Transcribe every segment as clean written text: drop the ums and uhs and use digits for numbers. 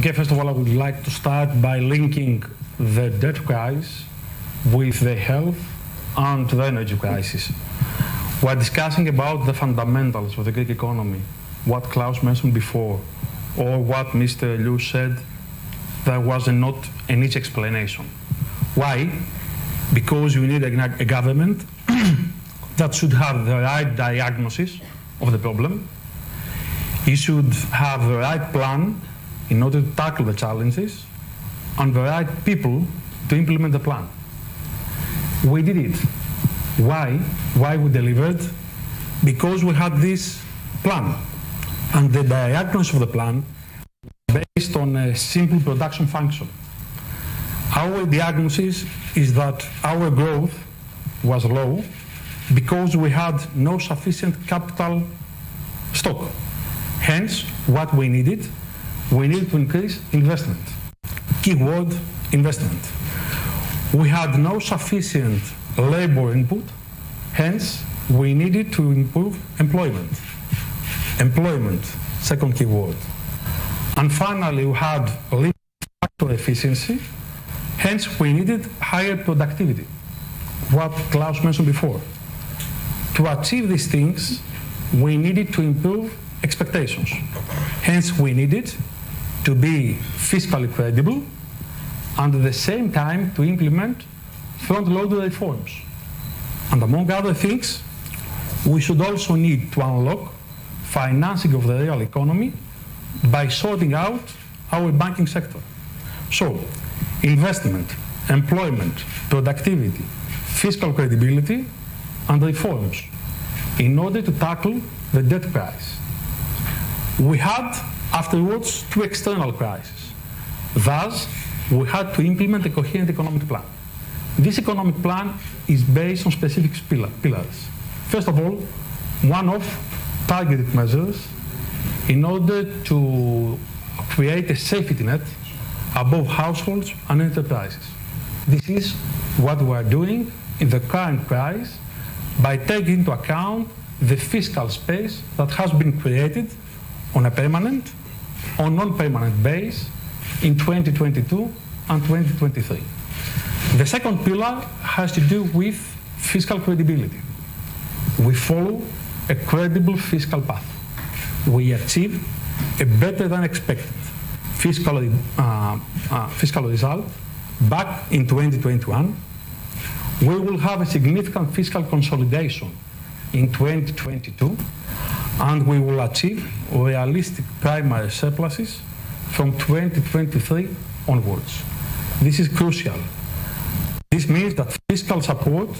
Okay, first of all, I would like to start by linking the debt crisis with the health and the energy crisis. We're discussing about the fundamentals of the Greek economy, what Klaus mentioned before, or what Mr. Liu said, there was not an easy explanation. Why? Because you need a government that should have the right diagnosis of the problem. It should have the right plan in order to tackle the challenges, and the right people to implement the plan. We did it. Why? Why we delivered? Because we had this plan. And the diagnosis of the plan based on a simple production function. Our diagnosis is that our growth was low because we had no sufficient capital stock. Hence, what we needed to increase investment. Keyword, investment. We had no sufficient labor input, hence we needed to improve employment. Employment, second keyword. And finally, we had limited factor efficiency, hence we needed higher productivity, what Klaus mentioned before. To achieve these things, we needed to improve expectations. Hence, we needed to be fiscally credible and at the same time to implement front-loaded reforms. And among other things, we should also need to unlock financing of the real economy by sorting out our banking sector. So, investment, employment, productivity, fiscal credibility, and reforms in order to tackle the debt crisis. We had afterwards two external crises. Thus, we had to implement a coherent economic plan. This economic plan is based on specific pillars. First of all, one-off targeted measures in order to create a safety net above households and enterprises. This is what we are doing in the current crisis by taking into account the fiscal space that has been created on a permanent or non-permanent base in 2022 and 2023. The second pillar has to do with fiscal credibility. We follow a credible fiscal path. We achieve a better than expected fiscal result back in 2021. We will have a significant fiscal consolidation in 2022, and we will achieve realistic primary surpluses from 2023 onwards. This is crucial. This means that fiscal support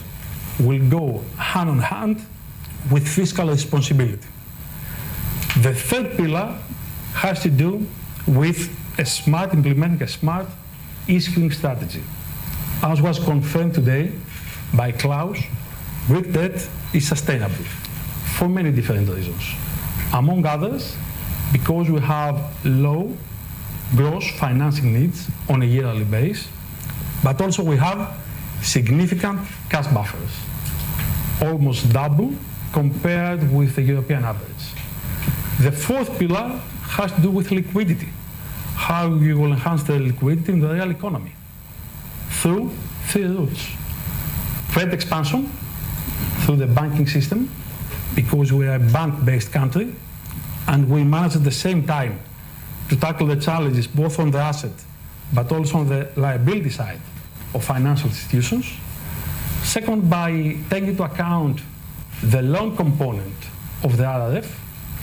will go hand in hand with fiscal responsibility. The third pillar has to do with implementing a smart issuing strategy. As was confirmed today by Klaus, Greek debt is sustainable for many different reasons. Among others, because we have low gross financing needs on a yearly basis, but also we have significant cash buffers, almost double compared with the European average. The fourth pillar has to do with liquidity, how you will enhance the liquidity in the real economy through three routes. Credit expansion through the banking system, because we are a bank-based country and we manage at the same time to tackle the challenges both on the asset but also on the liability side of financial institutions. Second, by taking into account the loan component of the RRF.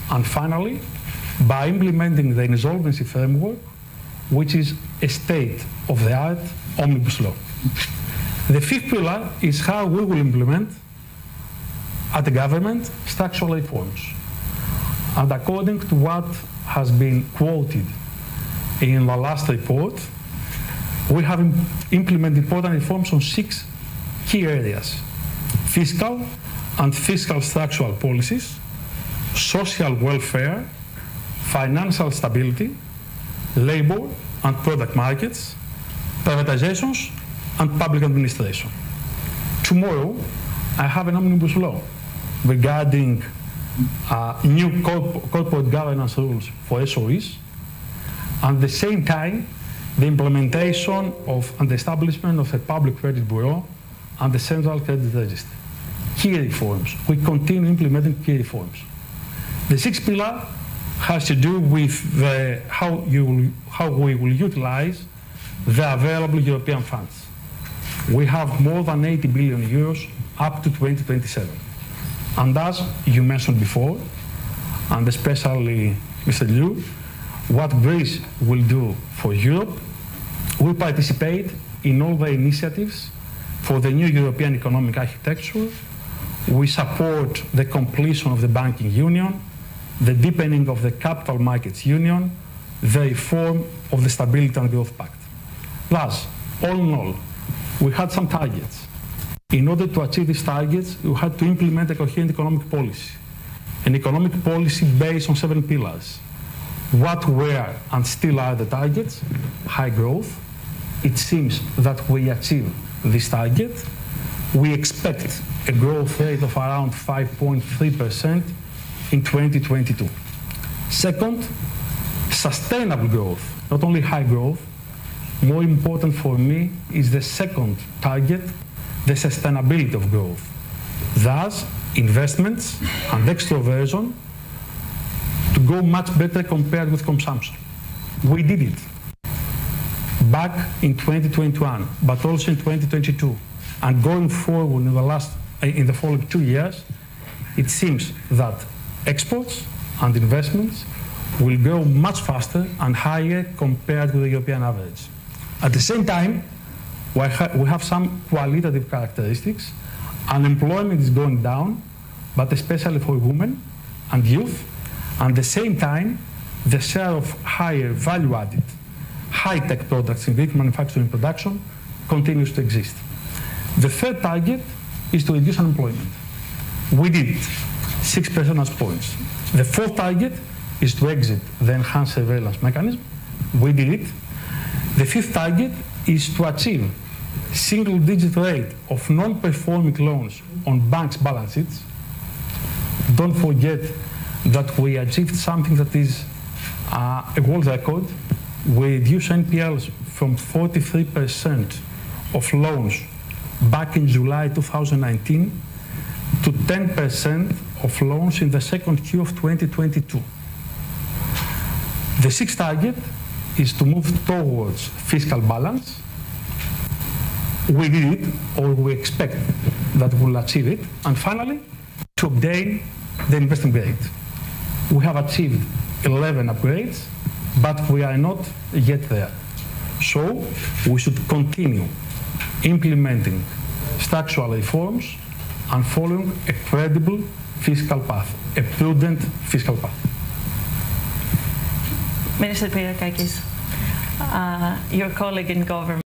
And finally, by implementing the insolvency framework, which is a state-of-the-art omnibus law. The fifth pillar is how we will implement at the government structural reforms. And according to what has been quoted in the last report, we have implemented important reforms on 6 key areas: fiscal and fiscal structural policies, social welfare, financial stability, labor and product markets, privatizations, and public administration. Tomorrow, I have an omnibus law regarding new corporate governance rules for SOEs, At the same time, the implementation of and the establishment of a public credit bureau and the central credit register. Key reforms. We continue implementing key reforms. The sixth pillar has to do with how we will utilize the available European funds. We have more than 80 billion euros up to 2027. And as you mentioned before, and especially Mr. Liu, what Greece will do for Europe, we participate in all the initiatives for the new European economic architecture. We support the completion of the banking union, the deepening of the capital markets union, the reform of the Stability and Growth Pact. Thus, all in all, we had some targets. In order to achieve these targets, we had to implement a coherent economic policy, an economic policy based on 7 pillars. What were and still are the targets? High growth. It seems that we achieve this target. We expect a growth rate of around 5.3% in 2022. Second, sustainable growth, not only high growth. More important for me is the second target, the sustainability of growth. Thus, investments and extroversion to go much better compared with consumption. We did it back in 2021, but also in 2022. And going forward in the following 2 years, it seems that exports and investments will grow much faster and higher compared with the European average. At the same time, we have some qualitative characteristics. Unemployment is going down, but especially for women and youth. At the same time, the share of higher value-added, high-tech products in Greek manufacturing production continues to exist. The third target is to reduce unemployment. We did it, 6 percentage points. The fourth target is to exit the enhanced surveillance mechanism. We did it. The fifth target is to achieve single-digit rate of non-performing loans on banks' balance sheets. Don't forget that we achieved something that is a world record. We reduced NPLs from 43% of loans back in July 2019 to 10% of loans in the second Q of 2022. The sixth target is to move towards fiscal balance. We did it, or we expect that we'll achieve it. And finally, to obtain the investment grade. We have achieved 11 upgrades, but we are not yet there. So we should continue implementing structural reforms and following a credible fiscal path, a prudent fiscal path. Minister Pirakakis, your colleague in government